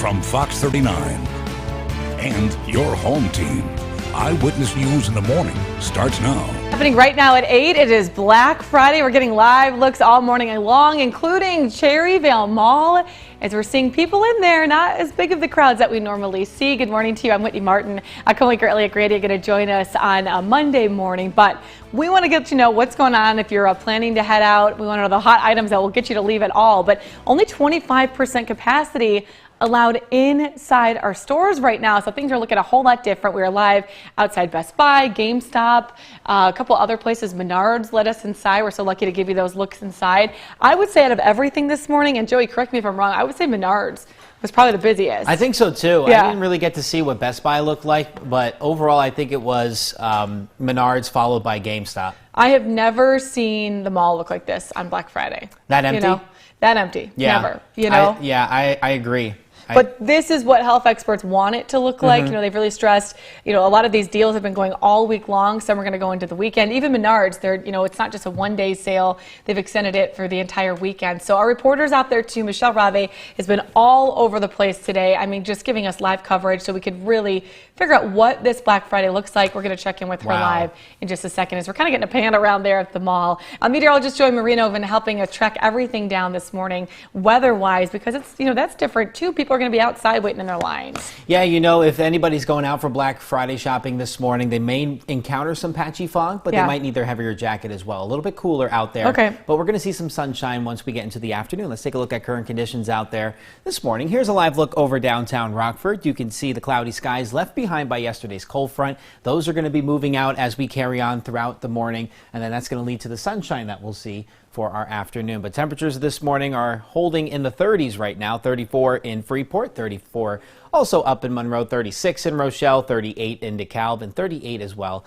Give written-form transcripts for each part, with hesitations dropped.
from Fox 39 and your home team. Eyewitness News in the Morning starts now. Happening right now at 8, it is Black Friday. We're getting live looks all morning long, including Cherryvale Mall, as we're seeing people in there, not as big of the crowds that we normally see. Good morning to you. I'm Whitney Martin. Co-anchor Elliot Grady are going to join us on a Monday morning, but we want to get to know what's going on if you're planning to head out. We want to know the hot items that will get you to leave at all, but only 25% capacity allowed inside our stores right now, so things are looking a whole lot different. We are live outside Best Buy, GameStop, a couple other places. Menards let us inside. We're so lucky to give you those looks inside. I would say out of everything this morning, and Joey, correct me if I'm wrong, I would say Menards was probably the busiest. I think so too. Yeah. I didn't really get to see what Best Buy looked like, but overall I think it was Menards followed by GameStop. I have never seen the mall look like this on Black Friday. That empty? You know? That empty. Yeah. Never. You know? I agree. But this is what health experts want it to look like. You know, they've really stressed, you know, a lot of these deals have been going all week long. Some are going to go into the weekend. Even Menards, they're, you know, it's not just a one-day sale. They've extended it for the entire weekend. So our reporters out there too, Michelle Rave, has been all over the place today. I mean, just giving us live coverage so we could really figure out what this Black Friday looks like. We're going to check in with her live in just a second as we're kind of getting a pan around there at the mall. Meteorologist Joy Marino helping us track everything down this morning weather-wise, because it's, you know, that's different too. People are going to be outside waiting in their lines. Yeah, you know, if anybody's going out for Black Friday shopping this morning, they may encounter some patchy fog, but they might need their heavier jacket as well. A little bit cooler out there. Okay. But we're going to see some sunshine once we get into the afternoon. Let's take a look at current conditions out there this morning. Here's a live look over downtown Rockford. You can see the cloudy skies left behind by yesterday's cold front. Those are going to be moving out as we carry on throughout the morning, and then that's going to lead to the sunshine that we'll see for our afternoon. But temperatures this morning are holding in the 30s right now. 34 in Freeport, 34 also up in Monroe, 36 in Rochelle, 38 in DeKalb, and 38 as well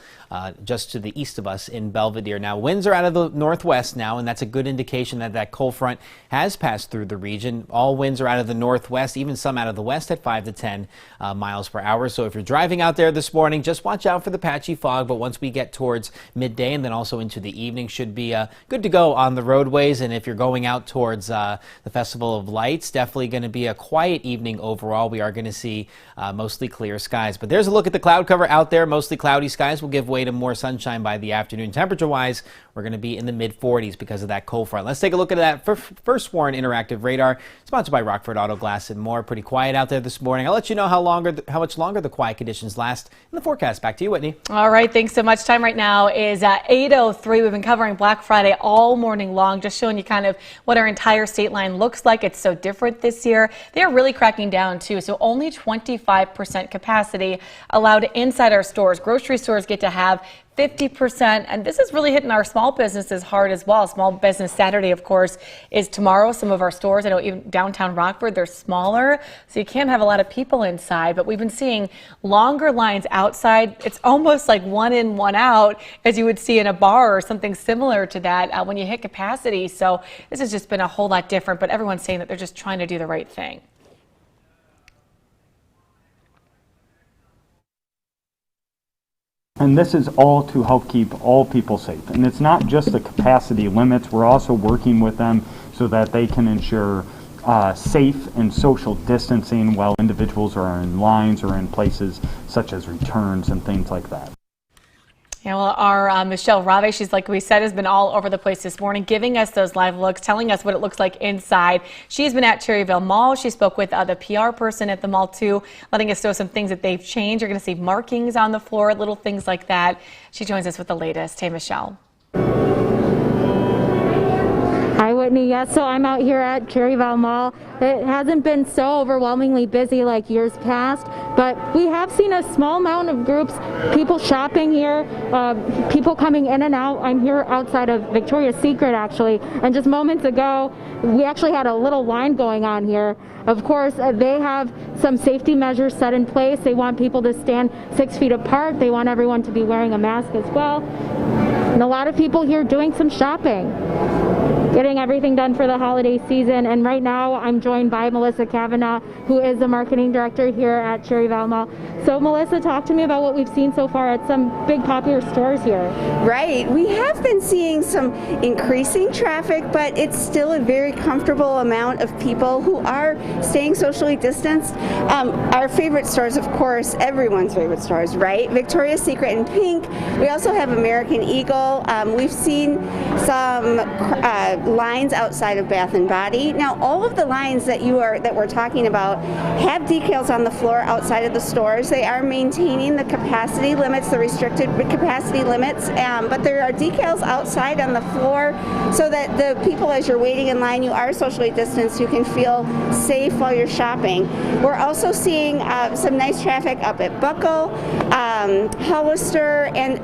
just to the east of us in Belvedere. Now, winds are out of the northwest now, and that's a good indication that that cold front has passed through the region. All winds are out of the northwest, even some out of the west at 5 to 10 miles per hour. So if you're driving out there this morning, just watch out for the patchy fog. But once we get towards midday and then also into the evening, should be good to go on the roadways. And if you're going out towards the Festival of Lights, definitely going to be a quiet evening overall. We are going to see mostly clear skies. But there's a look at the cloud cover out there. Mostly cloudy skies will give way to more sunshine by the afternoon. Temperature-wise, we're going to be in the mid-40s because of that cold front. Let's take a look at that First Warn Interactive Radar, sponsored by Rockford Auto Glass and more. Pretty quiet out there this morning. I'll let you know how much longer the quiet conditions last in the forecast. Back to you, Whitney. All right, thanks so much. Time right now is 8:03. We've been covering Black Friday all morning long, just showing you kind of what our entire state line looks like. It's so different this year. They are really cracking down too. So only 25% capacity allowed inside our stores. Grocery stores get to have 50%, and this is really hitting our small businesses hard as well. Small Business Saturday, of course, is tomorrow. Some of our stores, I know even downtown Rockford, they're smaller, so you can't have a lot of people inside, but we've been seeing longer lines outside. It's almost like one in, one out, as you would see in a bar or something similar to that when you hit capacity. So this has just been a whole lot different, but everyone's saying that they're just trying to do the right thing. And this is all to help keep all people safe. And it's not just the capacity limits. We're also working with them so that they can ensure safe and social distancing while individuals are in lines or in places such as returns and things like that. Yeah, well, our Michelle Rave, she's, like we said, has been all over the place this morning, giving us those live looks, telling us what it looks like inside. She's been at Cherryvale Mall. She spoke with the PR person at the mall, too, letting us know some things that they've changed. You're going to see markings on the floor, little things like that. She joins us with the latest. Hey, Michelle. Hi, Whitney. Yes, so I'm out here at Cherryvale Mall. It hasn't been so overwhelmingly busy like years past, but we have seen a small amount of groups, people shopping here, people coming in and out. I'm here outside of Victoria's Secret, actually, and just moments ago, we actually had a little line going on here. Of course, they have some safety measures set in place. They want people to stand 6 feet apart. They want everyone to be wearing a mask as well. And a lot of people here doing some shopping. getting everything done for the holiday season. And right now I'm joined by Melissa Kavanaugh, who is the marketing director here at Cherry Valley Mall. So Melissa, talk to me about what we've seen so far at some big popular stores here. Right. We have been seeing some increasing traffic, but it's still a very comfortable amount of people who are staying socially distanced. Our favorite stores, of course, everyone's favorite stores, right? Victoria's Secret and Pink. We also have American Eagle. We've seen some lines outside of Bath and Body. Now, all of the lines that we're talking about have decals on the floor outside of the stores. They are maintaining the capacity limits, the restricted capacity limits, but there are decals outside on the floor so that the people, as you're waiting in line, you are socially distanced, you can feel safe while you're shopping. We're also seeing some nice traffic up at Buckle, Hollister, and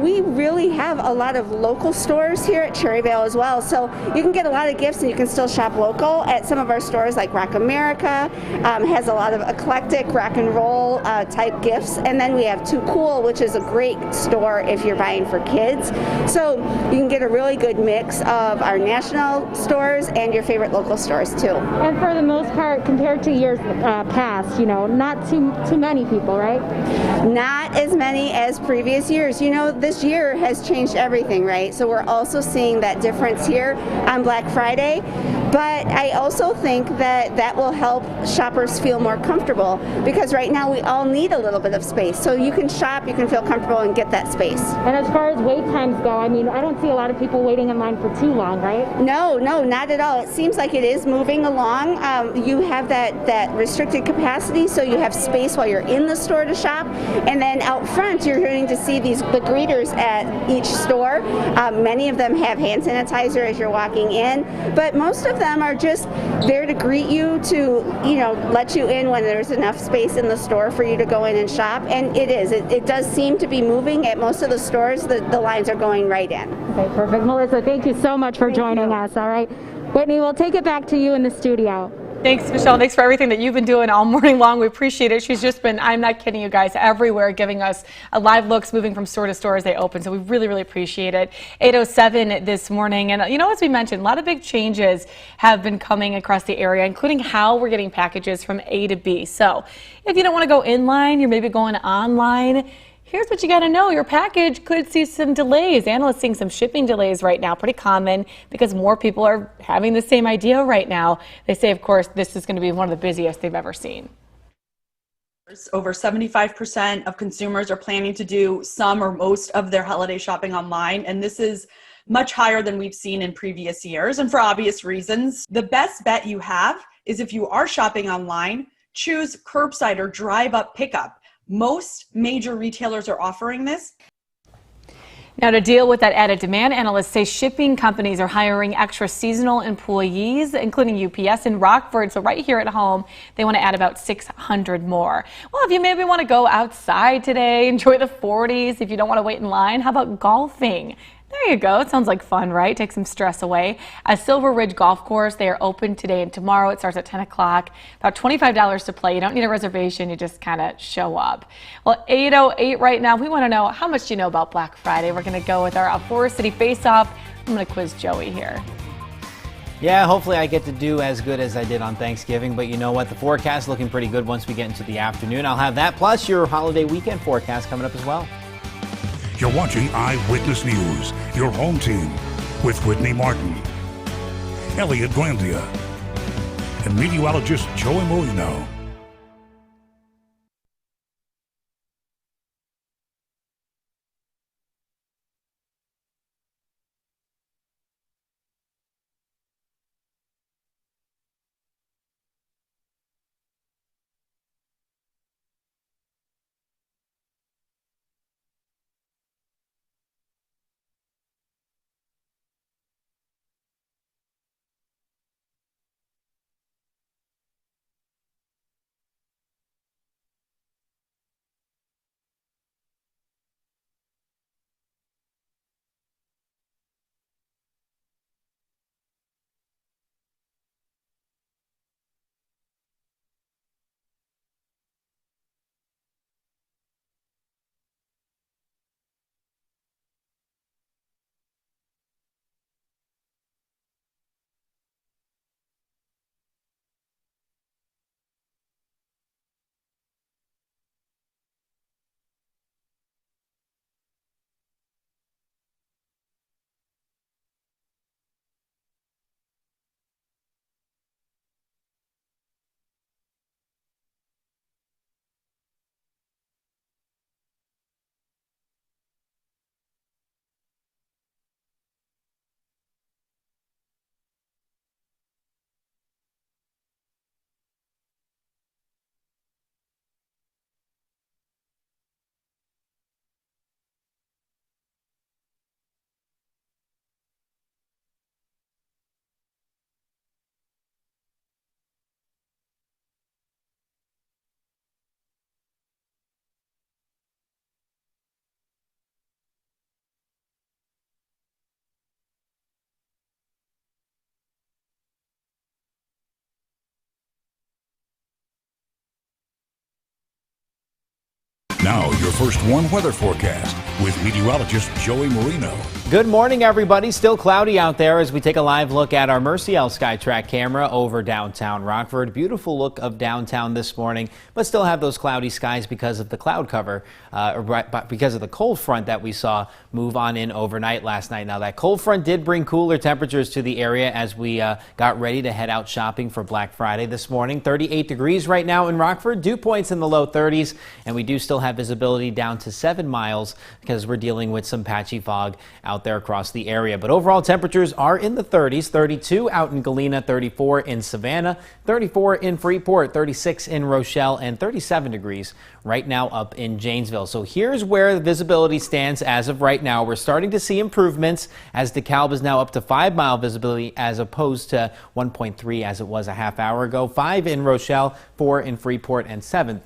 we really have a lot of local stores here at Cherryvale as well, so you can get a lot of gifts and you can still shop local at some of our stores. Like Rock America has a lot of eclectic rock and roll type gifts, and then we have Too Cool, which is a great store if you're buying for kids. So you can get a really good mix of our national stores and your favorite local stores too. And for the most part, compared to years past, not too many people, right? Not as many as previous years. This year has changed everything, right? So we're also seeing that difference here on Black Friday. But I also think that will help shoppers feel more comfortable, because right now we all need a little bit of space. So you can shop, you can feel comfortable and get that space. And as far as wait times go, I don't see a lot of people waiting in line for too long, right? No, not at all. It seems like it is moving along. You have that restricted capacity, so you have space while you're in the store to shop. And then out front, you're going to see the greeters at each store. Many of them have hand sanitizer as you're walking in, but most of them are just there to greet you, to let you in when there's enough space in the store for you to go in and shop. And it does seem to be moving at most of the stores. The lines are going right in. Okay, perfect. Melissa, thank you so much for joining us. All right, Whitney, we'll take it back to you in the studio. Thanks, Michelle. Thanks for everything that you've been doing all morning long. We appreciate it. She's just been, I'm not kidding you guys, everywhere, giving us live looks, moving from store to store as they open. So we really, really appreciate it. 8:07 this morning. And as we mentioned, a lot of big changes have been coming across the area, including how we're getting packages from A to B. So if you don't want to go in line, you're maybe going online. Here's what you got to know. Your package could see some delays. Analysts seeing some shipping delays right now, pretty common because more people are having the same idea right now. They say, of course, this is going to be one of the busiest they've ever seen. Over 75% of consumers are planning to do some or most of their holiday shopping online, and this is much higher than we've seen in previous years, and for obvious reasons. The best bet you have is, if you are shopping online, choose curbside or drive-up pickup. Most major retailers are offering this. Now, to deal with that added demand, analysts say shipping companies are hiring extra seasonal employees, including UPS in Rockford. So right here at home, they want to add about 600 more. Well, if you maybe want to go outside today, enjoy the 40s, if you don't want to wait in line, how about golfing? There you go. It sounds like fun, right? Take some stress away. At Silver Ridge Golf Course, they are open today and tomorrow. It starts at 10 o'clock. About $25 to play. You don't need a reservation. You just kind of show up. Well, 8:08 right now. We want to know, how much do you know about Black Friday? We're going to go with our Forest City Face-Off. I'm going to quiz Joey here. Yeah, hopefully I get to do as good as I did on Thanksgiving, but you know what? The forecast is looking pretty good once we get into the afternoon. I'll have that, plus your holiday weekend forecast coming up as well. You're watching Eyewitness News, your home team, with Whitney Martin, Elliot Glandia, and meteorologist Joey Molino. Now, your first warm weather forecast with meteorologist Joey Marino. Good morning, everybody. Still cloudy out there as we take a live look at our Merciel SkyTrack camera over downtown Rockford. Beautiful look of downtown this morning, but still have those cloudy skies because of the cloud cover, because of the cold front that we saw move on in overnight last night. Now, that cold front did bring cooler temperatures to the area as we got ready to head out shopping for Black Friday this morning. 38 degrees right now in Rockford, dew points in the low 30s, and we do still have visibility down to 7 miles because we're dealing with some patchy fog out there across the area. But overall temperatures are in the 30s, 32 out in Galena, 34 in Savannah, 34 in Freeport, 36 in Rochelle, and 37 degrees right now up in Janesville. So here's where the visibility stands as of right now. We're starting to see improvements as DeKalb is now up to 5-mile visibility as opposed to 1.3 as it was a half hour ago. 5 in Rochelle, 4 in Freeport, and 7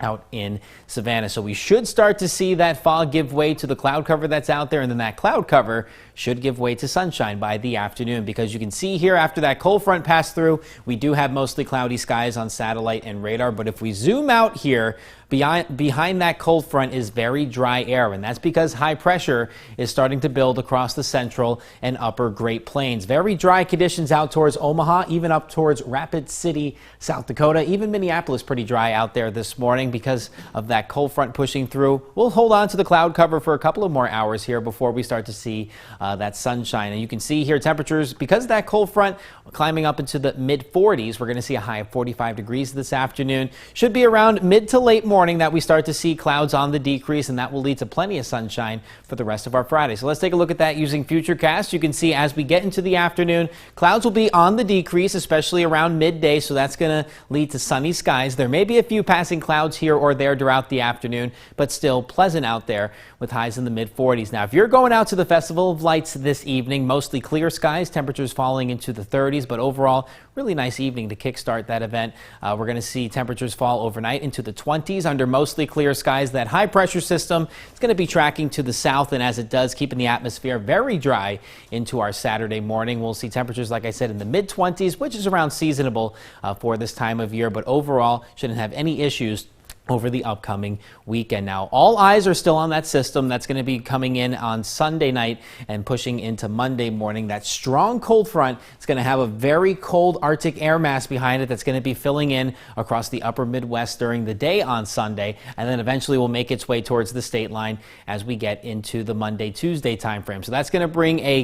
out in Savannah. So we should start to see that fog give way to the cloud cover that's out there, and then that cloud cover should give way to sunshine by the afternoon, because you can see here after that cold front passed through, we do have mostly cloudy skies on satellite and radar. But if we zoom out here, behind that cold front is very dry air, and that's because high pressure is starting to build across the central and upper Great Plains. Very dry conditions out towards Omaha, even up towards Rapid City, South Dakota. Even Minneapolis pretty dry out there this morning because of that cold front pushing through. We'll hold on to the cloud cover for a couple of more hours here before we start to see that sunshine. And you can see here temperatures, because of that cold front climbing up into the mid 40s, we're going to see a high of 45 degrees this afternoon. Should be around mid to late morning that we start to see clouds on the decrease, and that will lead to plenty of sunshine for the rest of our Friday. So let's take a look at that using Futurecast. You can see as we get into the afternoon, clouds will be on the decrease, especially around midday, so that's going to lead to sunny skies. There may be a few passing clouds here or there throughout the afternoon, but still pleasant out there with highs in the mid 40s. Now, if you're going out to the Festival of Lights this evening, mostly clear skies, temperatures falling into the 30s, but overall, really nice evening to kickstart that event. We're going to see temperatures fall overnight into the 20s under mostly clear skies. That high pressure system is going to be tracking to the south, and as it does, keeping the atmosphere very dry into our Saturday morning. We'll see temperatures, like I said, in the mid 20s, which is around seasonable for this time of year, but overall shouldn't have any issues over the upcoming weekend. Now, all eyes are still on that system that's going to be coming in on Sunday night and pushing into Monday morning. That strong cold front is going to have a very cold Arctic air mass behind it that's going to be filling in across the upper Midwest during the day on Sunday, and then eventually will make its way towards the state line as we get into the Monday, Tuesday timeframe. So that's going to bring a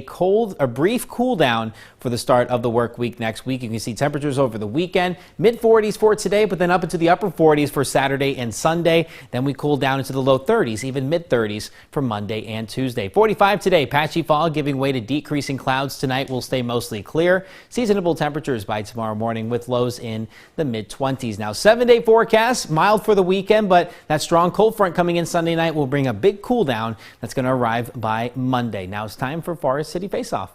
brief cool down for the start of the work week next week. You can see temperatures over the weekend, mid 40s for today, but then up into the upper 40s for Saturday and Sunday. Then we cool down into the low 30s, even mid 30s for Monday and Tuesday. 45 today, patchy fog giving way to decreasing clouds tonight. Will stay mostly clear. Seasonable temperatures by tomorrow morning with lows in the mid 20s. Now, 7-day forecast, mild for the weekend, but that strong cold front coming in Sunday night will bring a big cool down that's going to arrive by Monday. Now it's time for Forest City Face Off.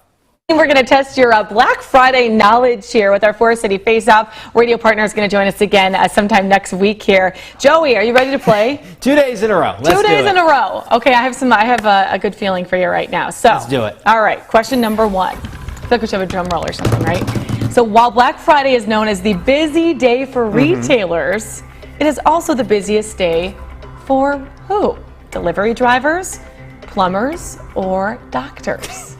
We're going to test your Black Friday knowledge here with our Forest City Face-Off. Radio partner is going to join us again sometime next week here. Joey, are you ready to play? 2 days in a row. Let's 2 days in a row. Okay, I have a good feeling for you right now. So let's do it. All right, question number 1. I feel like we should have a drum roll or something, right? So while Black Friday is known as the busy day for retailers, it is also the busiest day for who? Delivery drivers, plumbers, or doctors?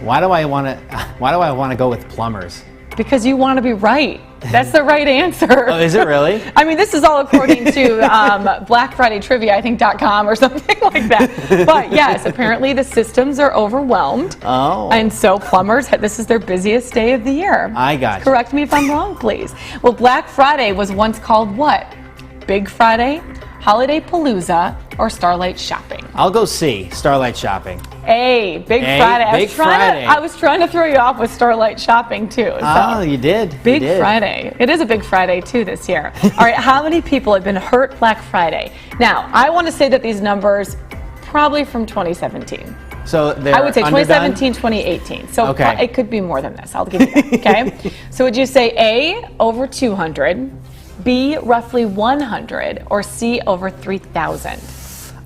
Why do I want to go with plumbers? Because you want to be right. That's the right answer. Oh, is it really? I mean, this is all according to Black Friday Trivia, I think, .com or something like that. But yes, apparently the systems are overwhelmed. Oh. And so plumbers, this is their busiest day of the year. I got you. Correct me if I'm wrong, please. Well, Black Friday was once called what? Big Friday, Holiday Palooza, or Starlight Shopping? I'll go C, Starlight Shopping. A, Big Friday. I was trying to throw you off with Starlight Shopping too. So. Oh, you did. Big Friday. It is a big Friday too this year. All right, how many people have been hurt Black Friday? Now, I want to say that these numbers probably from 2017. So I would say 2017, 2018. So it could be more than this. I'll give you that. Okay. So would you say A, over 200, B, roughly 100, or C, over 3,000?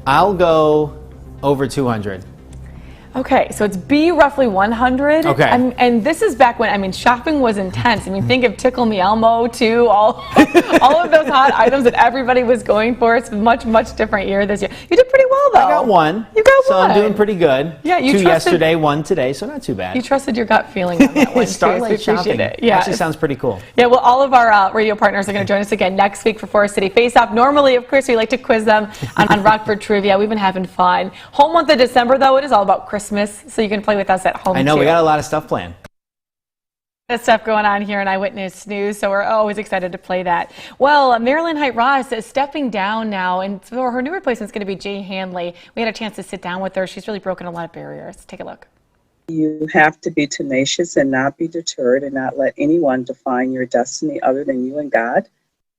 I'll go over 200. Okay, so it's B roughly 100. Okay. And this is back when, I mean, shopping was intense. I mean, think of Tickle Me Elmo too, all, all of those hot items that everybody was going for. It's a much, much different year this year. You did pretty well, though. I got one. You got so one. I'm doing pretty good. Yeah, you Two trusted- yesterday, one today, so not too bad. You trusted your gut feeling on that one, too. So we Starlight appreciate shopping. it. Yeah. Actually sounds pretty cool. Yeah, well, all of our radio partners are going to join us again next week for Forest City Face Off. Normally, of course, we like to quiz them on Rockford Trivia. We've been having fun. Whole month of December, though, it is all about Christmas, so you can play with us at home, I know, too. we got a lot of stuff planned. Stuff going on here in Eyewitness News, so we're always excited to play that. Well, Marilyn Height-Ross is stepping down now, and so her new replacement is going to be Jay Hanley. We had a chance to sit down with her. She's really broken a lot of barriers. Take a look. You have to be tenacious and not be deterred and not let anyone define your destiny other than you and God,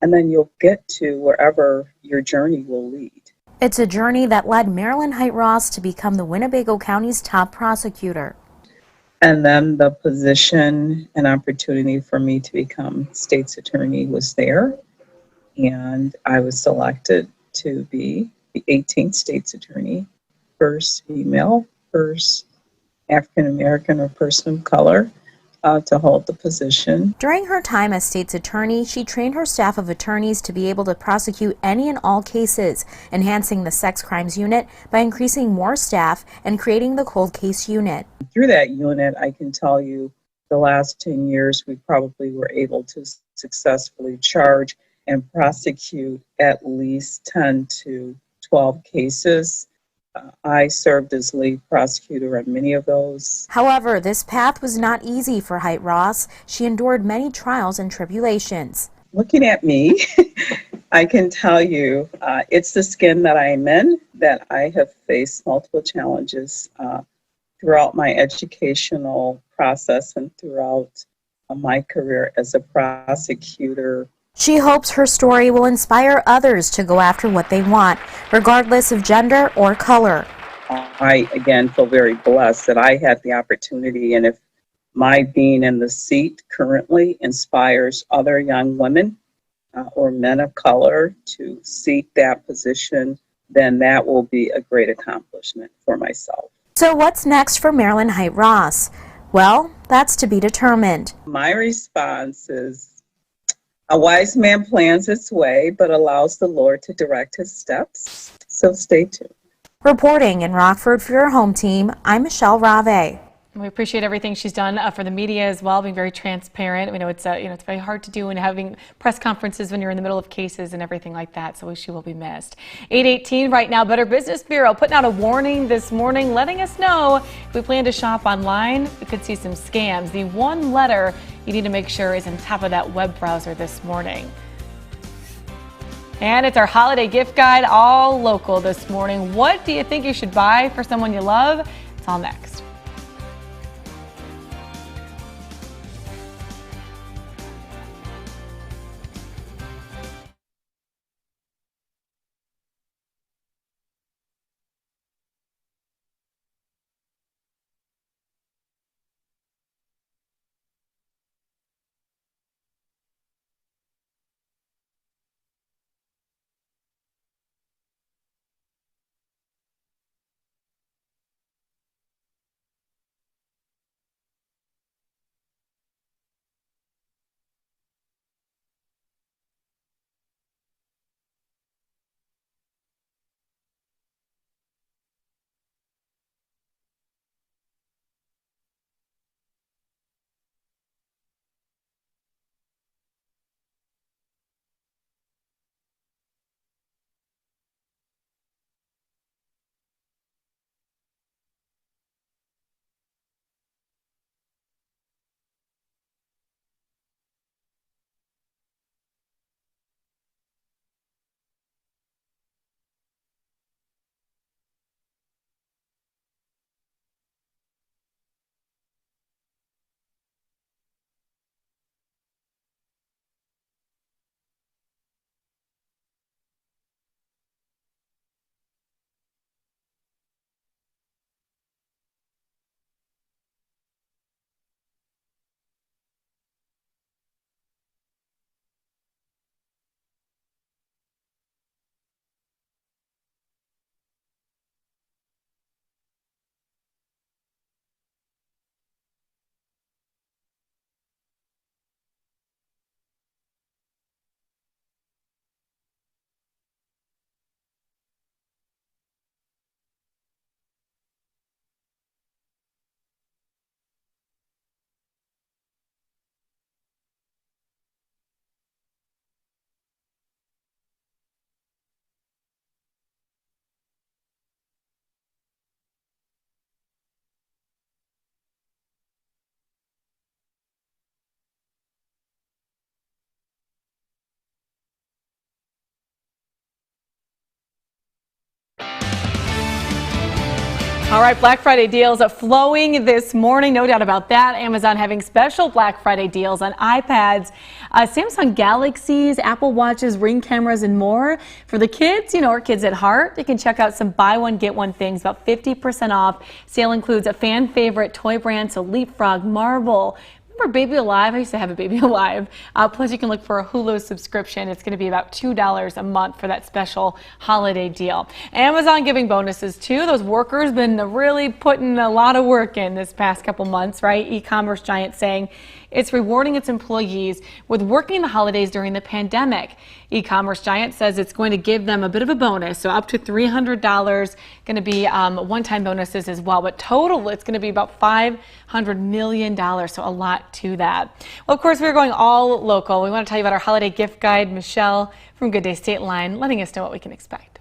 and then you'll get to wherever your journey will lead. It's a journey that led Marilyn Height-Ross to become the Winnebago County's top prosecutor. And then the position and opportunity for me to become state's attorney was there, and I was selected to be the 18th state's attorney, first female, first African American or person of color to hold the position. During her time as state's attorney, she trained her staff of attorneys to be able to prosecute any and all cases, enhancing the sex crimes unit by increasing more staff and creating the cold case unit. Through that unit, I can tell you the last 10 years, we probably were able to successfully charge and prosecute at least 10 to 12 cases. I served as lead prosecutor on many of those. However, this path was not easy for Height-Ross. She endured many trials and tribulations. Looking at me, I can tell you it's the skin that I'm in that I have faced multiple challenges throughout my educational process and throughout my career as a prosecutor. She hopes her story will inspire others to go after what they want, regardless of gender or color. I, again, feel very blessed that I had the opportunity, and if my being in the seat currently inspires other young women or men of color to seek that position, then that will be a great accomplishment for myself. So what's next for Marilyn Height-Ross? Well, that's to be determined. My response is, a wise man plans his way, but allows the Lord to direct his steps. So stay tuned. Reporting in Rockford for your home team, I'm Michelle Rave. We appreciate everything she's done for the media as well, being very transparent. We know it's it's very hard to do and having press conferences when you're in the middle of cases and everything like that. So she will be missed. 8:18 right now. Better Business Bureau putting out a warning this morning, letting us know if we plan to shop online, we could see some scams. The one letter you need to make sure is on top of that web browser this morning. And it's our holiday gift guide, all local this morning. What do you think you should buy for someone you love? It's all next. All right, Black Friday deals are flowing this morning, no doubt about that. Amazon having special Black Friday deals on iPads, Samsung Galaxies, Apple Watches, Ring cameras, and more. For the kids, or kids at heart, you can check out some buy one, get one things, about 50% off. Sale includes a fan favorite toy brand, so Leapfrog, Marvel. Remember Baby Alive? I used to have a Baby Alive. Plus, you can look for a Hulu subscription. It's going to be about $2 a month for that special holiday deal. Amazon giving bonuses too. Those workers been really putting a lot of work in this past couple months, right? E-commerce giant saying it's rewarding its employees with working the holidays during the pandemic. E-commerce giant says it's going to give them a bit of a bonus, so up to $300, going to be one-time bonuses as well. But total, it's going to be about $500 million, so a lot to that. Well, of course, we're going all local. We want to tell you about our holiday gift guide. Michelle from Good Day State Line letting us know what we can expect.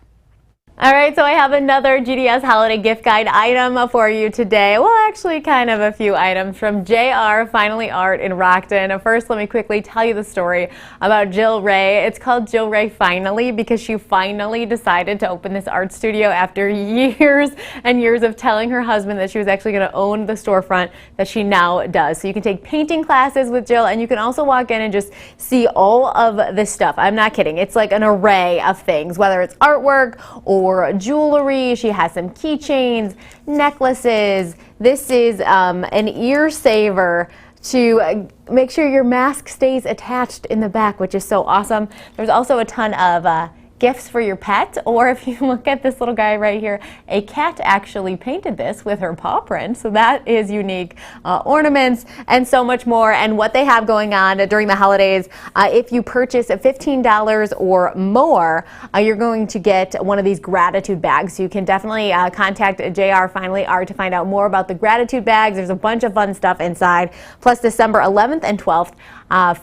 All right, so I have another GDS holiday gift guide item for you today. Well, actually kind of a few items from JR Finally Art in Rockton. First, let me quickly tell you the story about Jill Ray. It's called Jill Ray Finally because she finally decided to open this art studio after years and years of telling her husband that she was actually going to own the storefront that she now does. So you can take painting classes with Jill, and you can also walk in and just see all of this stuff. I'm not kidding. It's like an array of things, whether it's artwork or jewelry. She has some keychains, necklaces. This is an ear saver to make sure your mask stays attached in the back, which is so awesome. There's also a ton of gifts for your pet, or if you look at this little guy right here, a cat actually painted this with her paw print, so that is unique. Ornaments and so much more. And what they have going on during the holidays, if you purchase $15 or more, you're going to get one of these gratitude bags. So you can definitely contact JR Finally Art to find out more about the gratitude bags. There's a bunch of fun stuff inside. Plus December 11th and 12th,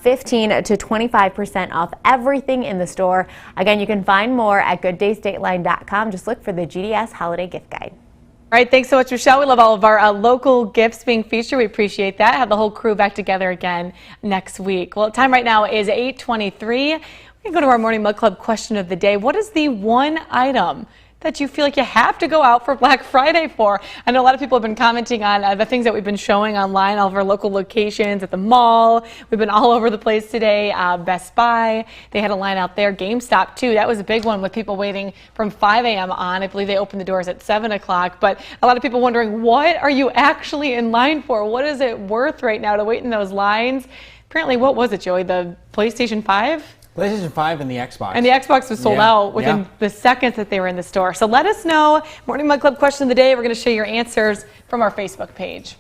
15 to 25% off everything in the store. Again, you can find more at gooddaystateline.com. Just look for the GDS Holiday Gift Guide. All right, thanks so much, Michelle. We love all of our local gifts being featured. We appreciate that. Have the whole crew back together again next week. Well, time right now is 8:23. We can go to our Morning Mug Club question of the day. What is the one item that you feel like you have to go out for Black Friday for? I know a lot of people have been commenting on the things that we've been showing online, all of our local locations at the mall. We've been all over the place today. Best Buy, they had a line out there. GameStop too, that was a big one with people waiting from 5 a.m. on. I believe they opened the doors at 7 o'clock, but a lot of people wondering, what are you actually in line for? What is it worth right now to wait in those lines? Apparently, what was it, Joey, the PlayStation 5? PlayStation 5 and the Xbox. And the Xbox was sold out within the seconds that they were in the store. So let us know. Morning Mug Club question of the day. We're going to show your answers from our Facebook page.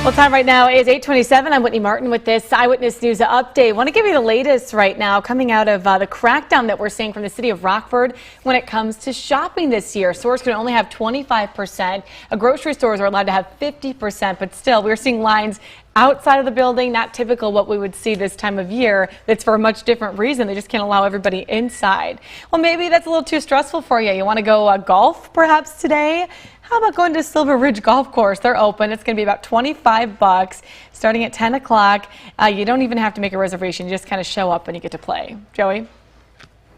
Well, time right now is 8:27. I'm Whitney Martin with this Eyewitness News update. I want to give you the latest right now coming out of the crackdown that we're seeing from the city of Rockford when it comes to shopping this year. Stores can only have 25%. Grocery stores are allowed to have 50%, but still we're seeing lines outside of the building, not typical what we would see this time of year. It's for a much different reason. They just can't allow everybody inside. Well, maybe that's a little too stressful for you. You want to go golf perhaps today? How about going to Silver Ridge Golf Course? They're open. It's going to be about $25 starting at 10 o'clock. You don't even have to make a reservation. You just kind of show up and you get to play. Joey?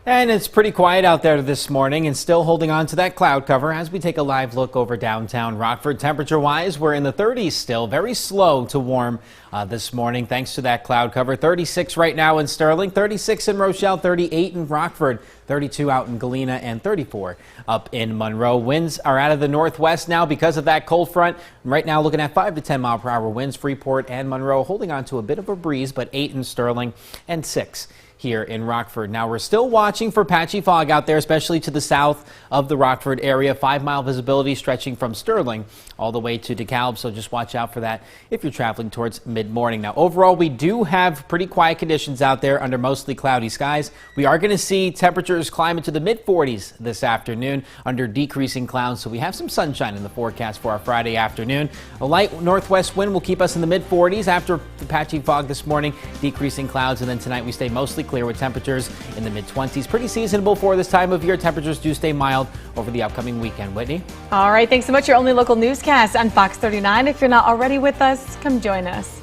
And it's pretty quiet out there this morning and still holding on to that cloud cover as we take a live look over downtown Rockford. Temperature-wise, we're in the 30s still. Very slow to warm this morning thanks to that cloud cover. 36 right now in Sterling, 36 in Rochelle, 38 in Rockford, 32 out in Galena, and 34 up in Monroe. Winds are out of the northwest now because of that cold front. Right now looking at 5 to 10 mile per hour winds. Freeport and Monroe holding on to a bit of a breeze, but 8 in Sterling and 6 here in Rockford. Now we're still watching for patchy fog out there, especially to the south of the Rockford area. 5-mile visibility stretching from Sterling all the way to DeKalb, so just watch out for that if you're traveling towards mid-morning. Now overall, we do have pretty quiet conditions out there under mostly cloudy skies. We are going to see temperatures climb into the mid-40s this afternoon under decreasing clouds, so we have some sunshine in the forecast for our Friday afternoon. A light northwest wind will keep us in the mid-40s after the patchy fog this morning, decreasing clouds, and then tonight we stay mostly clear with temperatures in the mid-20s. Pretty seasonable for this time of year. Temperatures do stay mild over the upcoming weekend. Whitney? All right, thanks so much. Your only local newscast on Fox 39. If you're not already with us, come join us.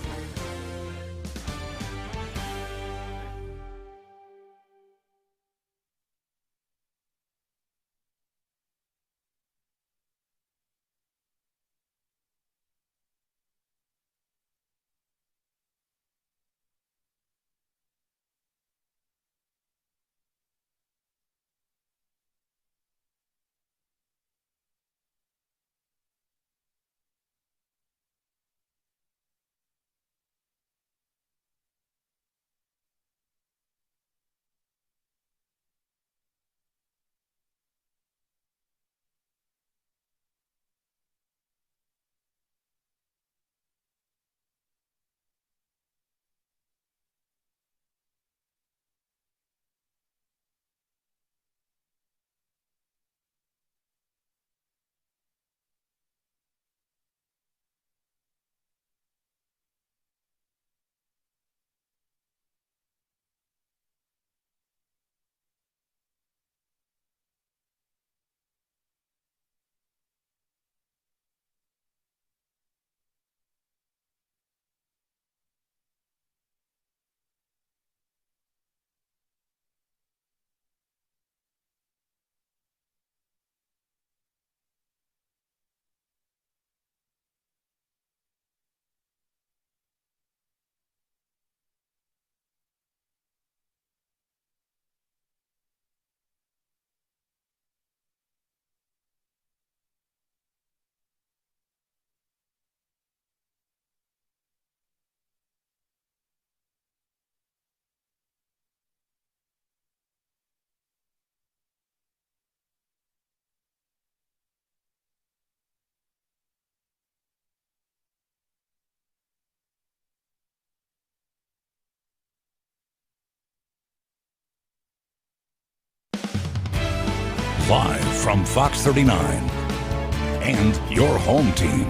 Live from Fox 39 and your home team.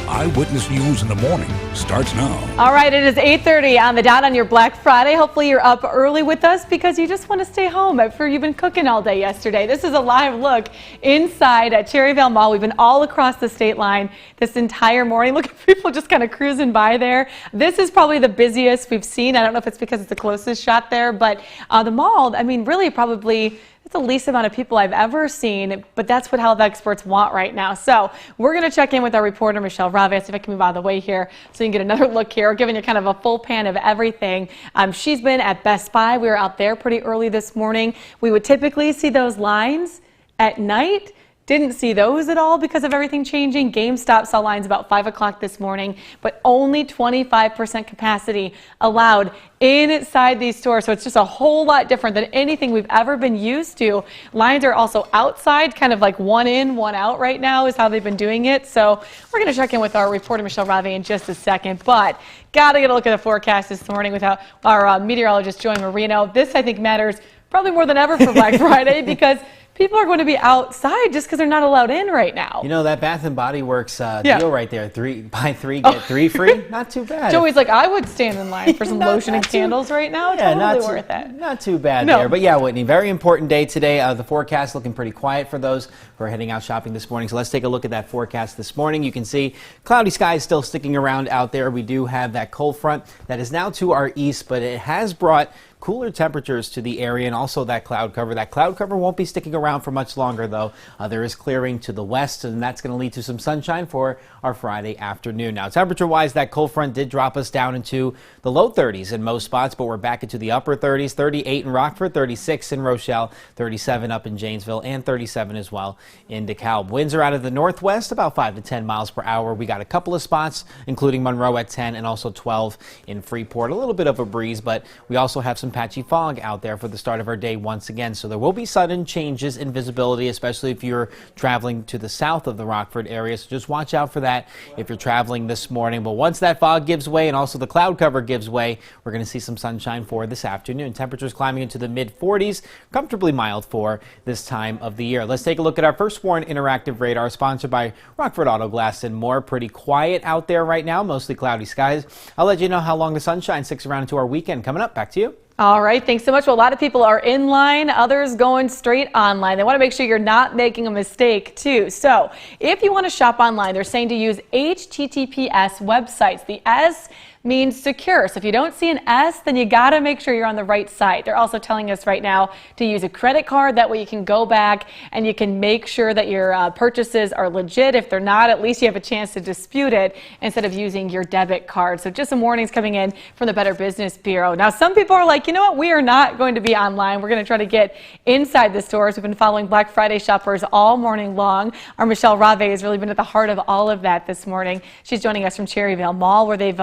Eyewitness News in the morning starts now. All right, it is 8:30 on the dot on your Black Friday. Hopefully you're up early with us because you just want to stay home after you've been cooking all day yesterday. This is a live look inside at Cherryvale Mall. We've been all across the state line this entire morning. Look at people just kind of cruising by there. This is probably the busiest we've seen. I don't know if it's because it's the closest shot there, but the mall, I mean, really probably it's the least amount of people I've ever seen, but that's what health experts want right now. So we're going to check in with our reporter, Michelle Raves, if I can move out of the way here so you can get another look here, giving you kind of a full pan of everything. She's been at Best Buy. We were out there pretty early this morning. We would typically see those lines at night. didn't see those at all because of everything changing. GameStop saw lines about 5 o'clock this morning, but only 25% capacity allowed inside these stores. So it's just a whole lot different than anything we've ever been used to. Lines are also outside, kind of like one in, one out right now is how they've been doing it. So we're going to check in with our reporter, Michelle Rave, in just a second. But got to get a look at the forecast this morning with our meteorologist, Joey Marino. This, I think, matters probably more than ever for Black Friday because people are going to be outside just because they're not allowed in right now. You know, that Bath & Body Works deal right there, buy 3, get 3 free, not too bad. Joey's like, I would stand in line for some lotion and candles right now. Yeah, totally worth it. Not too bad there. But yeah, Whitney, very important day today. The forecast looking pretty quiet for those who are heading out shopping this morning. So let's take a look at that forecast this morning. You can see cloudy skies still sticking around out there. We do have that cold front that is now to our east, but it has brought cooler temperatures to the area and also that cloud cover. That cloud cover won't be sticking around for much longer, though. There is clearing to the west, and that's going to lead to some sunshine for our Friday afternoon. Now, temperature-wise, that cold front did drop us down into the low 30s in most spots, but we're back into the upper 30s, 38 in Rockford, 36 in Rochelle, 37 up in Janesville, and 37 as well in DeKalb. Winds are out of the northwest, about 5 to 10 miles per hour. We got a couple of spots, including Monroe at 10 and also 12 in Freeport. A little bit of a breeze, but we also have some patchy fog out there for the start of our day once again. So there will be sudden changes in visibility, especially if you're traveling to the south of the Rockford area. So just watch out for that if you're traveling this morning. But once that fog gives way and also the cloud cover gives way, we're going to see some sunshine for this afternoon. Temperatures climbing into the mid 40s, comfortably mild for this time of the year. Let's take a look at our First Warn Interactive Radar, sponsored by Rockford Auto Glass and more. Pretty quiet out there right now, mostly cloudy skies. I'll let you know how long the sunshine sticks around into our weekend. Coming up, back to you. All right, thanks so much. Well, a lot of people are in line, others going straight online. They want to make sure you're not making a mistake too. So if you want to shop online, they're saying to use HTTPS websites. The S means secure. So if you don't see an S, then you got to make sure you're on the right site. They're also telling us right now to use a credit card. That way you can go back and you can make sure that your purchases are legit. If they're not, at least you have a chance to dispute it instead of using your debit card. So just some warnings coming in from the Better Business Bureau. Now, some people are like, you know what? We are not going to be online. We're going to try to get inside the stores. We've been following Black Friday shoppers all morning long. Our Michelle Rave has really been at the heart of all of that this morning. She's joining us from Cherryvale Mall, where they've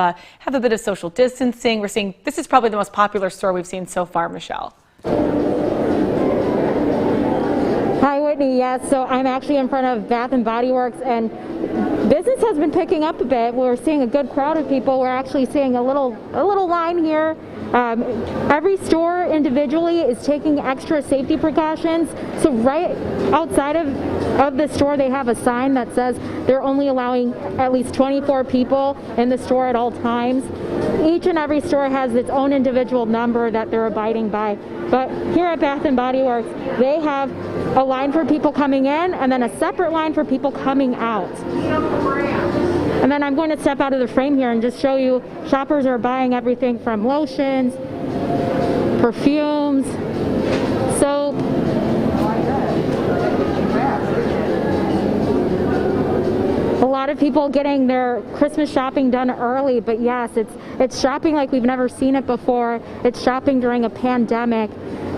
have a bit of social distancing. We're seeing this is probably the most popular store we've seen so far, Michelle. Hi, Whitney. Yes, so I'm actually in front of Bath & Body Works, and business has been picking up a bit. We're seeing a good crowd of people. We're actually seeing a little line here. Every store individually is taking extra safety precautions. So right outside of the store, they have a sign that says they're only allowing at least 24 people in the store at all times. Each and every store has its own individual number that they're abiding by. But here at Bath & Body Works, they have a line for people coming in and then a separate line for people coming out. And then I'm going to step out of the frame here and just show you shoppers are buying everything from lotions, perfumes, soap. A lot of people getting their Christmas shopping done early, but yes, it's shopping like we've never seen it before. It's shopping during a pandemic.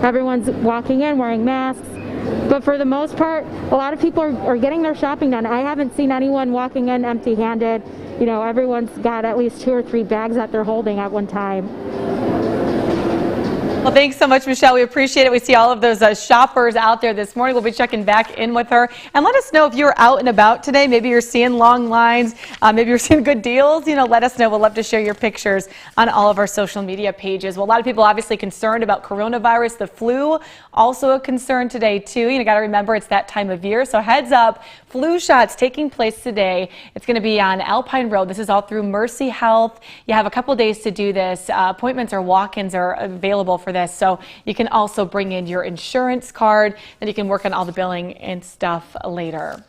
Everyone's walking in wearing masks. But for the most part, a lot of people are getting their shopping done. I haven't seen anyone walking in empty-handed. You know, everyone's got at least 2 or 3 bags that they're holding at one time. Well, thanks so much, Michelle. We appreciate it. We see all of those shoppers out there this morning. We'll be checking back in with her. And let us know if you're out and about today. Maybe you're seeing long lines. Maybe you're seeing good deals. You know, let us know. We'll love to share your pictures on all of our social media pages. Well, a lot of people obviously concerned about coronavirus. The flu, also a concern today, too. You got to remember it's that time of year. So heads up, flu shots taking place today. It's going to be on Alpine Road. This is all through Mercy Health. You have a couple days to do this. Appointments or walk-ins are available for this. So you can also bring in your insurance card, then you can work on all the billing and stuff later.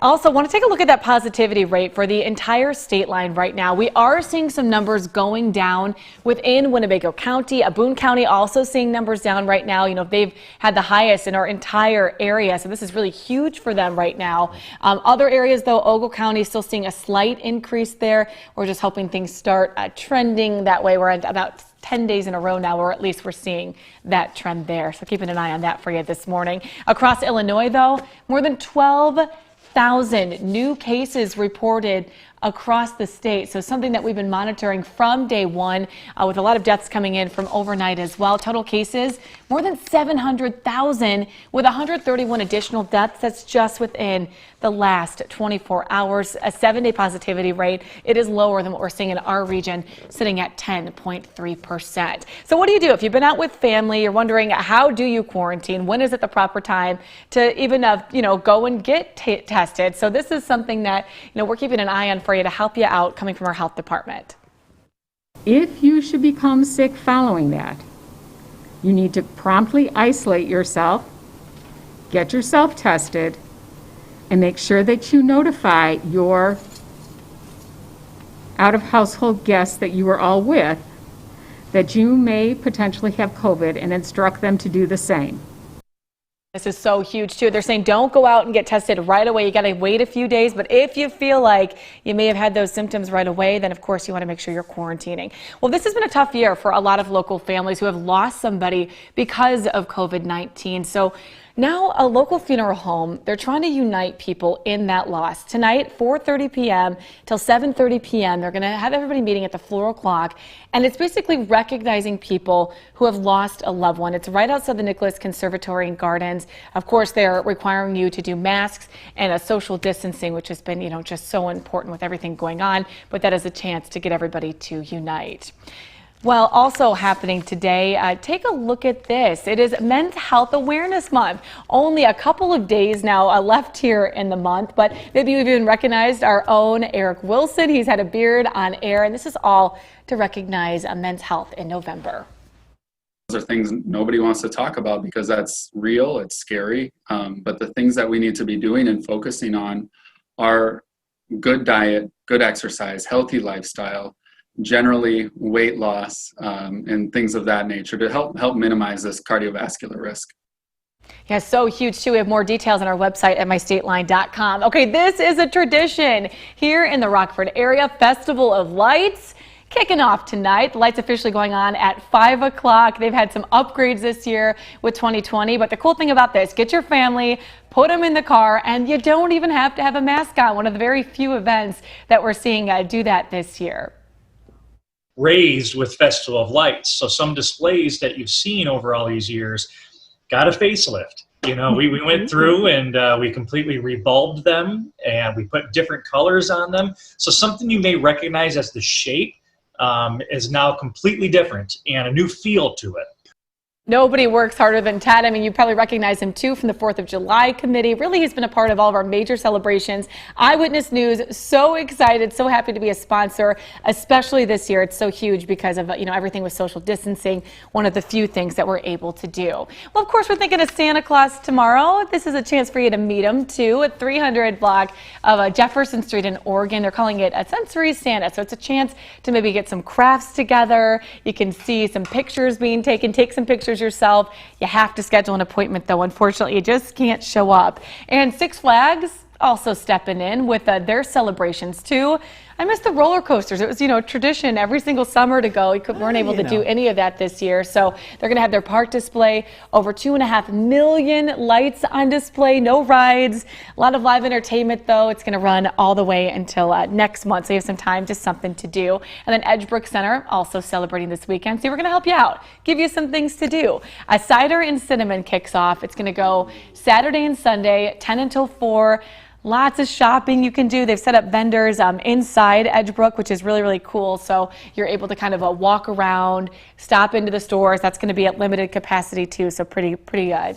Also, want to take a look at that positivity rate for the entire state line right now. We are seeing some numbers going down within Winnebago County. Boone County also seeing numbers down right now. You know, they've had the highest in our entire area, so this is really huge for them right now. Other areas, though, Ogle County still seeing a slight increase there. We're just hoping things start trending that way. We're at about 10 days in a row now, or at least we're seeing that trend there. So keeping an eye on that for you this morning. Across Illinois, though, more than 12,000 new cases reported across the state. So something that we've been monitoring from day one, with a lot of deaths coming in from overnight as well. Total cases, more than 700,000 with 131 additional deaths. That's just within the last 24 hours. A 7-day positivity rate, it is lower than what we're seeing in our region, sitting at 10.3%. So what do you do if you've been out with family? You're wondering, how do you quarantine? When is it the proper time to even, go and get tested? So this is something that, we're keeping an eye on for you to help you out, coming from our health department. If you should become sick following that, you need to promptly isolate yourself, get yourself tested, and make sure that you notify your out-of-household guests that you are all with that you may potentially have COVID, and instruct them to do the same. This is so huge, too. They're saying don't go out and get tested right away. You got to wait a few days. But if you feel like you may have had those symptoms right away, then, of course, you want to make sure you're quarantining. Well, this has been a tough year for a lot of local families who have lost somebody because of COVID-19. So now a local funeral home, they're trying to unite people in that loss. Tonight, 4:30 p.m. till 7:30 p.m., they're going to have everybody meeting at the Floral Clock. And it's basically recognizing people who have lost a loved one. It's right outside the Nicholas Conservatory and Gardens. Of course, they're requiring you to do masks and a social distancing, which has been, just so important with everything going on. But that is a chance to get everybody to unite. Well, also happening today, take a look at this. It is Men's Health Awareness Month. Only a couple of days now left here in the month, but maybe you've even recognized our own Eric Wilson. He's had a beard on air, and this is all to recognize men's health in November. Those are things nobody wants to talk about because that's real, it's scary, but the things that we need to be doing and focusing on are good diet, good exercise, healthy lifestyle, generally weight loss, and things of that nature to help minimize this cardiovascular risk. Yeah, so huge too. We have more details on our website at mystateline.com. Okay, this is a tradition here in the Rockford area. Festival of Lights kicking off tonight. The lights officially going on at 5 o'clock. They've had some upgrades this year with 2020, but the cool thing about this, get your family, put them in the car, and you don't even have to have a mask on. One of the very few events that we're seeing do that this year. Raised with Festival of Lights. So some displays that you've seen over all these years got a facelift. We went through and we completely rebulbed them and we put different colors on them. So something you may recognize as the shape is now completely different and a new feel to it. Nobody works harder than Ted. I mean, you probably recognize him too from the 4th of July committee. Really, he's been a part of all of our major celebrations. Eyewitness News, so excited, so happy to be a sponsor, especially this year. It's so huge because of, everything with social distancing, one of the few things that we're able to do. Well, of course, we're thinking of Santa Claus tomorrow. This is a chance for you to meet him too at 300 block of Jefferson Street in Oregon. They're calling it a Sensory Santa. So it's a chance to maybe get some crafts together. You can see some pictures being taken, take some pictures yourself. You have to schedule an appointment though. Unfortunately, you just can't show up. And Six Flags also stepping in with their celebrations too. I miss the roller coasters. It was, tradition every single summer to go. We weren't able to do any of that this year. So they're going to have their park display, over 2.5 million lights on display, no rides, a lot of live entertainment though. It's going to run all the way until next month. So you have some time, just something to do. And then Edgebrook Center also celebrating this weekend. So we're going to help you out, give you some things to do. A cider and cinnamon kicks off. It's going to go Saturday and Sunday, 10 until 4. Lots of shopping you can do. They've set up vendors inside Edgebrook, which is really, really cool. So you're able to kind of walk around, stop into the stores. That's going to be at limited capacity too. So pretty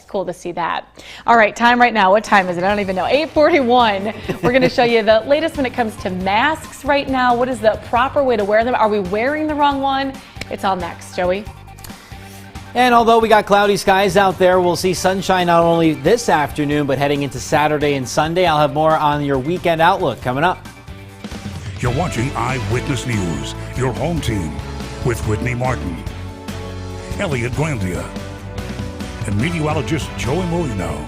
cool to see that. All right, time right now. What time is it? I don't even know. 8:41. We're going to show you the latest when it comes to masks right now. What is the proper way to wear them? Are we wearing the wrong one? It's all next. Joey? And although we got cloudy skies out there, we'll see sunshine not only this afternoon, but heading into Saturday and Sunday. I'll have more on your weekend outlook coming up. You're watching Eyewitness News, your home team, with Whitney Martin, Elliot Grandia, and meteorologist Joey Molino.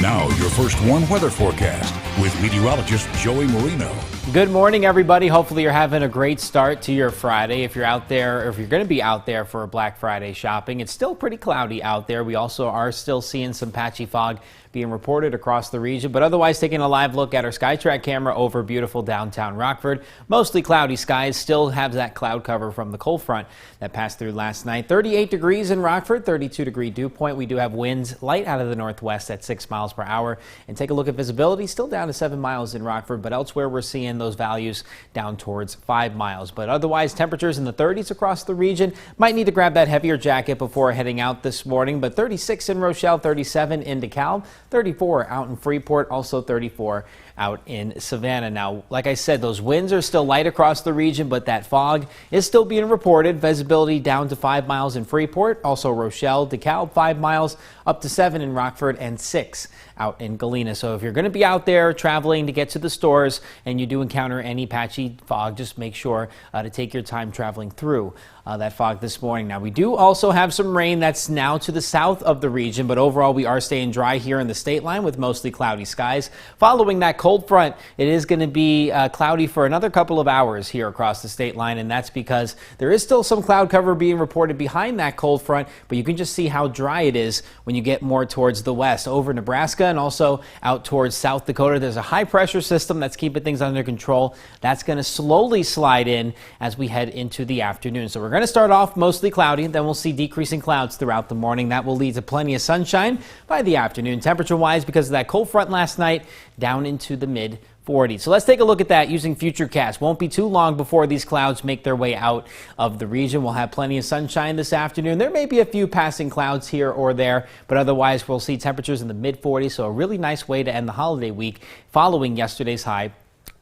Now, your first warm weather forecast with meteorologist Joey Marino. Good morning, everybody. Hopefully you're having a great start to your Friday. If you're out there, or if you're going to be out there for Black Friday shopping, it's still pretty cloudy out there. We also are still seeing some patchy fog being reported across the region, but otherwise taking a live look at our SkyTrack camera over beautiful downtown Rockford. Mostly cloudy skies, still have that cloud cover from the cold front that passed through last night. 38 degrees in Rockford, 32-degree dew point. We do have winds light out of the northwest at 6 miles per hour. And take a look at visibility, still down to 7 miles in Rockford, but elsewhere we're seeing those values down towards 5 miles. But otherwise, temperatures in the 30s across the region. Might need to grab that heavier jacket before heading out this morning, but 36 in Rochelle, 37 in DeKalb, 34 out in Freeport, also 34 out in Savannah. Now, like I said, those winds are still light across the region, but that fog is still being reported. Visibility down to 5 miles in Freeport, also Rochelle, DeKalb, 5 miles, up to 7 in Rockford, and 6 out in Galena. So if you're going to be out there traveling to get to the stores and you do encounter any patchy fog, just make sure to take your time traveling through that fog this morning. Now, we do also have some rain that's now to the south of the region, but overall we are staying dry here in the state line with mostly cloudy skies. Following that cold front, it is going to be cloudy for another couple of hours here across the state line, and that's because there is still some cloud cover being reported behind that cold front, but you can just see how dry it is when you get more towards the west, over Nebraska and also out towards South Dakota. There's a high pressure system that's keeping things under control. That's going to slowly slide in as we head into the afternoon. So we're going to start off mostly cloudy, then we'll see decreasing clouds throughout the morning. That will lead to plenty of sunshine by the afternoon. Temperature-wise, because of that cold front last night, down into the mid-40s. So let's take a look at that using Futurecast. Won't be too long before these clouds make their way out of the region. We'll have plenty of sunshine this afternoon. There may be a few passing clouds here or there, but otherwise we'll see temperatures in the mid-40s. So a really nice way to end the holiday week following yesterday's high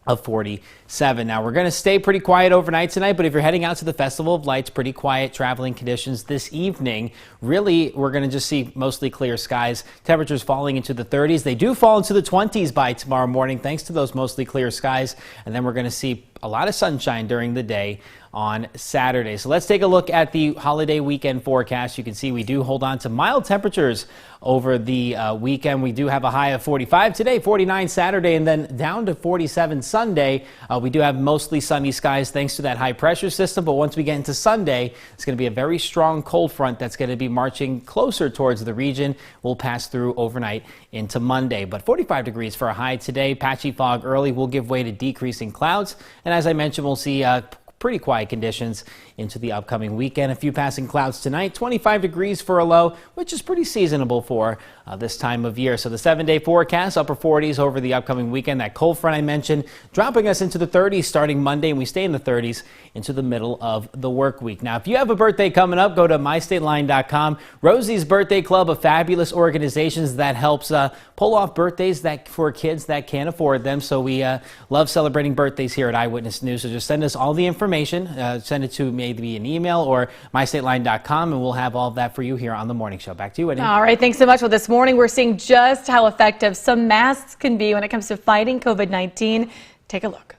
of 47. Now, we're going to stay pretty quiet overnight tonight, but if you're heading out to the Festival of Lights, pretty quiet traveling conditions this evening. Really, we're going to just see mostly clear skies. Temperatures falling into the 30s. They do fall into the 20s by tomorrow morning, thanks to those mostly clear skies. And then we're going to see a lot of sunshine during the day on Saturday. So let's take a look at the holiday weekend forecast. You can see we do hold on to mild temperatures over the weekend. We do have a high of 45 today, 49 Saturday, and then down to 47 Sunday. We do have mostly sunny skies thanks to that high pressure system. But once we get into Sunday, it's going to be a very strong cold front that's going to be marching closer towards the region. We'll pass through overnight into Monday. But 45 degrees for a high today. Patchy fog early will give way to decreasing clouds. And as I mentioned, we'll see pretty quiet conditions into the upcoming weekend. A few passing clouds tonight, 25 degrees for a low, which is pretty seasonable for this time of year. So the 7-day forecast, upper 40s over the upcoming weekend. That cold front I mentioned dropping us into the 30s starting Monday, and we stay in the 30s into the middle of the work week. Now, if you have a birthday coming up, go to mystateline.com. Rosie's Birthday Club, a fabulous organization that helps pull off birthdays that for kids that can't afford them. So we love celebrating birthdays here at Eyewitness News. So just send us all the information. Send it to maybe an email or mystateline.com, and we'll have all of that for you here on the morning show. Back to you, Whitney. All right, thanks so much. Well, this morning we're seeing just how effective some masks can be when it comes to fighting COVID-19. Take a look.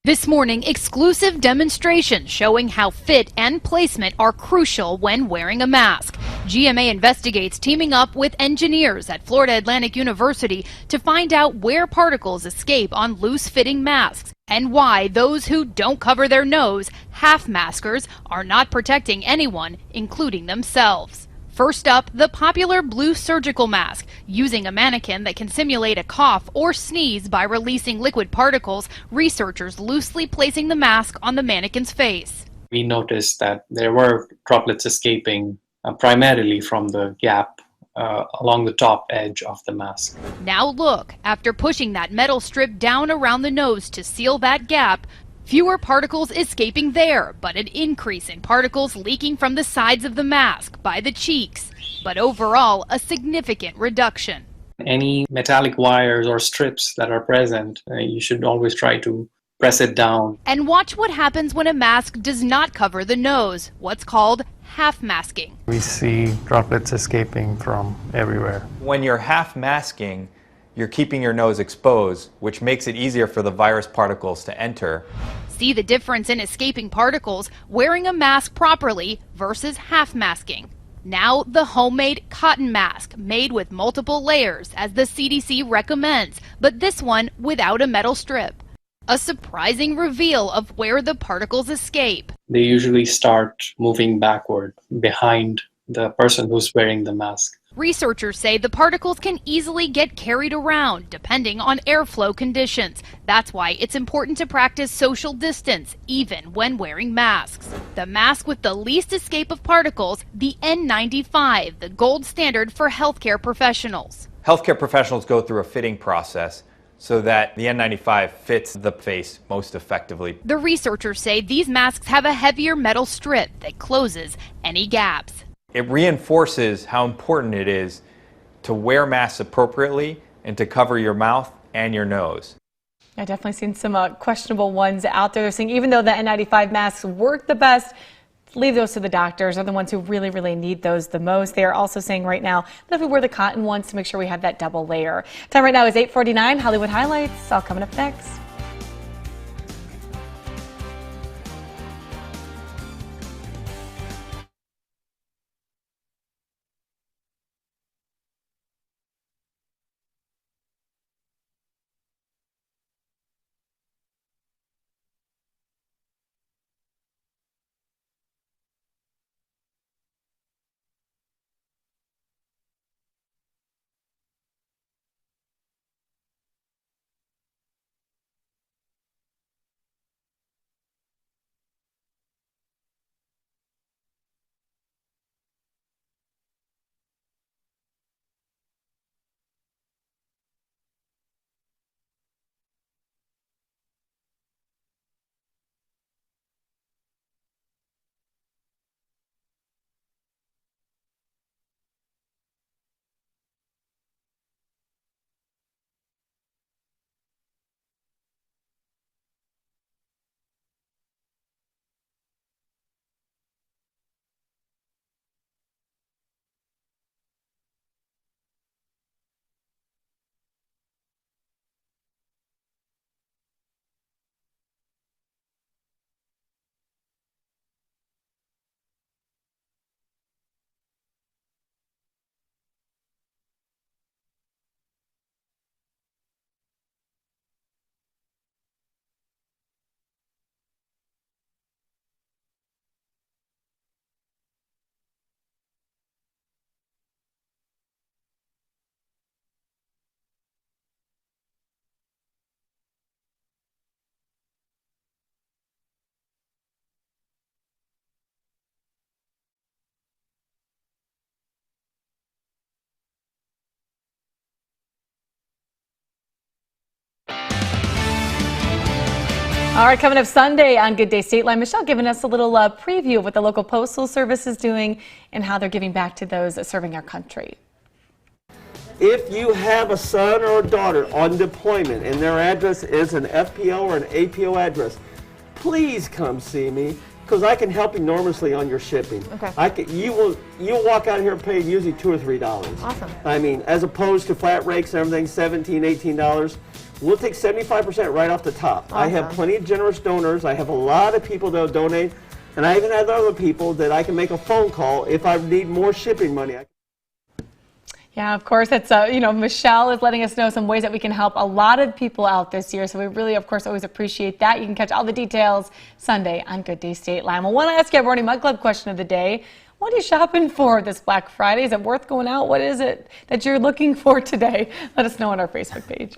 This morning, exclusive demonstrations showing how fit and placement are crucial when wearing a mask. GMA investigates teaming up with engineers at Florida Atlantic University to find out where particles escape on loose-fitting masks and why those who don't cover their nose, half-maskers, are not protecting anyone, including themselves. First up, the popular blue surgical mask, using a mannequin that can simulate a cough or sneeze by releasing liquid particles, researchers loosely placing the mask on the mannequin's face. We noticed that there were droplets escaping primarily from the gap along the top edge of the mask. Now look, after pushing that metal strip down around the nose to seal that gap, fewer particles escaping there, but an increase in particles leaking from the sides of the mask by the cheeks. But overall, a significant reduction. Any metallic wires or strips that are present, you should always try to press it down. And watch what happens when a mask does not cover the nose, what's called half masking. We see droplets escaping from everywhere. When you're half masking, you're keeping your nose exposed, which makes it easier for the virus particles to enter. See the difference in escaping particles wearing a mask properly versus half masking. Now the homemade cotton mask made with multiple layers as the CDC recommends, but this one without a metal strip. A surprising reveal of where the particles escape. They usually start moving backward behind the person who's wearing the mask. Researchers say the particles can easily get carried around depending on airflow conditions. That's why it's important to practice social distance, even when wearing masks. The mask with the least escape of particles, the N95, the gold standard for healthcare professionals. Healthcare professionals go through a fitting process so that the N95 fits the face most effectively. The researchers say these masks have a heavier metal strip that closes any gaps. It reinforces how important it is to wear masks appropriately and to cover your mouth and your nose. I've definitely seen some questionable ones out there. They're saying even though the N95 masks work the best, leave those to the doctors. They're the ones who really, really need those the most. They are also saying right now that if we wear the cotton ones to make sure we have that double layer. Time right now is 8:49. Hollywood highlights all coming up next. All right, coming up Sunday on Good Day Stateline, Michelle giving us a little preview of what the local postal service is doing and how they're giving back to those serving our country. If you have a son or a daughter on deployment and their address is an FPO or an APO address, please come see me because I can help enormously on your shipping. Okay. You'll walk out here and pay usually $2 or $3. Awesome. I mean, as opposed to flat rates and everything, $17, $18. We'll take 75% right off the top. Awesome. I have plenty of generous donors. I have a lot of people that will donate, and I even have other people that I can make a phone call if I need more shipping money. Yeah, of course, it's, Michelle is letting us know some ways that we can help a lot of people out this year. So we really, of course, always appreciate that. You can catch all the details Sunday on Good Day Stateline. Well, I want to ask you our Morning Mug Club question of the day. What are you shopping for this Black Friday? Is it worth going out? What is it that you're looking for today? Let us know on our Facebook page.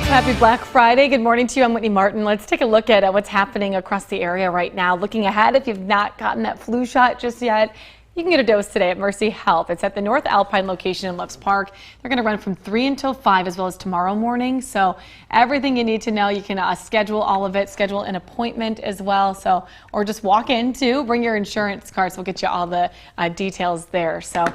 Happy Black Friday. Good morning to you. I'm Whitney Martin. Let's take a look at what's happening across the area right now. Looking ahead, if you've not gotten that flu shot just yet, you can get a dose today at Mercy Health. It's at the North Alpine location in Loves Park. They're going to run from 3 until 5 as well as tomorrow morning. So everything you need to know, you can schedule all of it, schedule an appointment as well. So, or just walk in too, bring your insurance cards. We'll get you all the details there. So,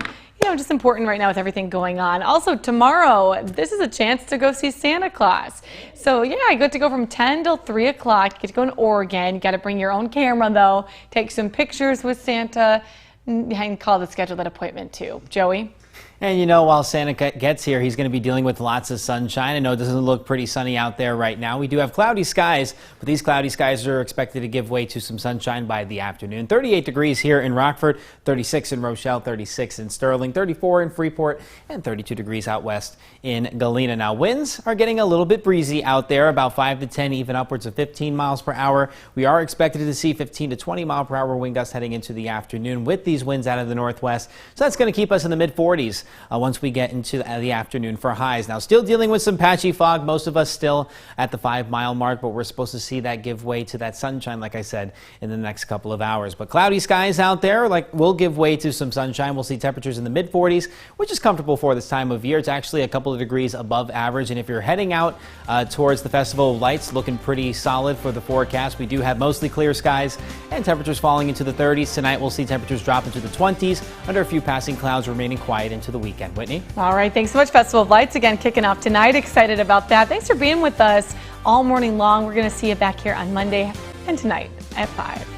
you know, just important right now with everything going on. Also tomorrow, this is a chance to go see Santa Claus. So yeah, you get to go from 10 till 3 o'clock. You get to go in Oregon. You got to bring your own camera though. Take some pictures with Santa and call to schedule that appointment too. Joey? And you know, while Santa gets here, he's going to be dealing with lots of sunshine. I know it doesn't look pretty sunny out there right now. We do have cloudy skies, but these cloudy skies are expected to give way to some sunshine by the afternoon. 38 degrees here in Rockford, 36 in Rochelle, 36 in Sterling, 34 in Freeport, and 32 degrees out west in Galena. Now, winds are getting a little bit breezy out there, about 5 to 10, even upwards of 15 miles per hour. We are expected to see 15 to 20 mile per hour wind gusts heading into the afternoon with these winds out of the northwest. So that's going to keep us in the mid 40s. Once we get into the afternoon for highs. Now, still dealing with some patchy fog, most of us still at the 5-mile mark, but we're supposed to see that give way to that sunshine, like I said, in the next couple of hours. But cloudy skies out there will give way to some sunshine. We'll see temperatures in the mid 40s, which is comfortable for this time of year. It's actually a couple of degrees above average, and if you're heading out towards the Festival of Lights, looking pretty solid for the forecast. We do have mostly clear skies and temperatures falling into the 30s. Tonight, we'll see temperatures drop into the 20s under a few passing clouds, remaining quiet into the weekend. Whitney? All right, thanks so much. Festival of Lights again kicking off tonight. Excited about that. Thanks for being with us all morning long. We're going to see you back here on Monday and tonight at 5.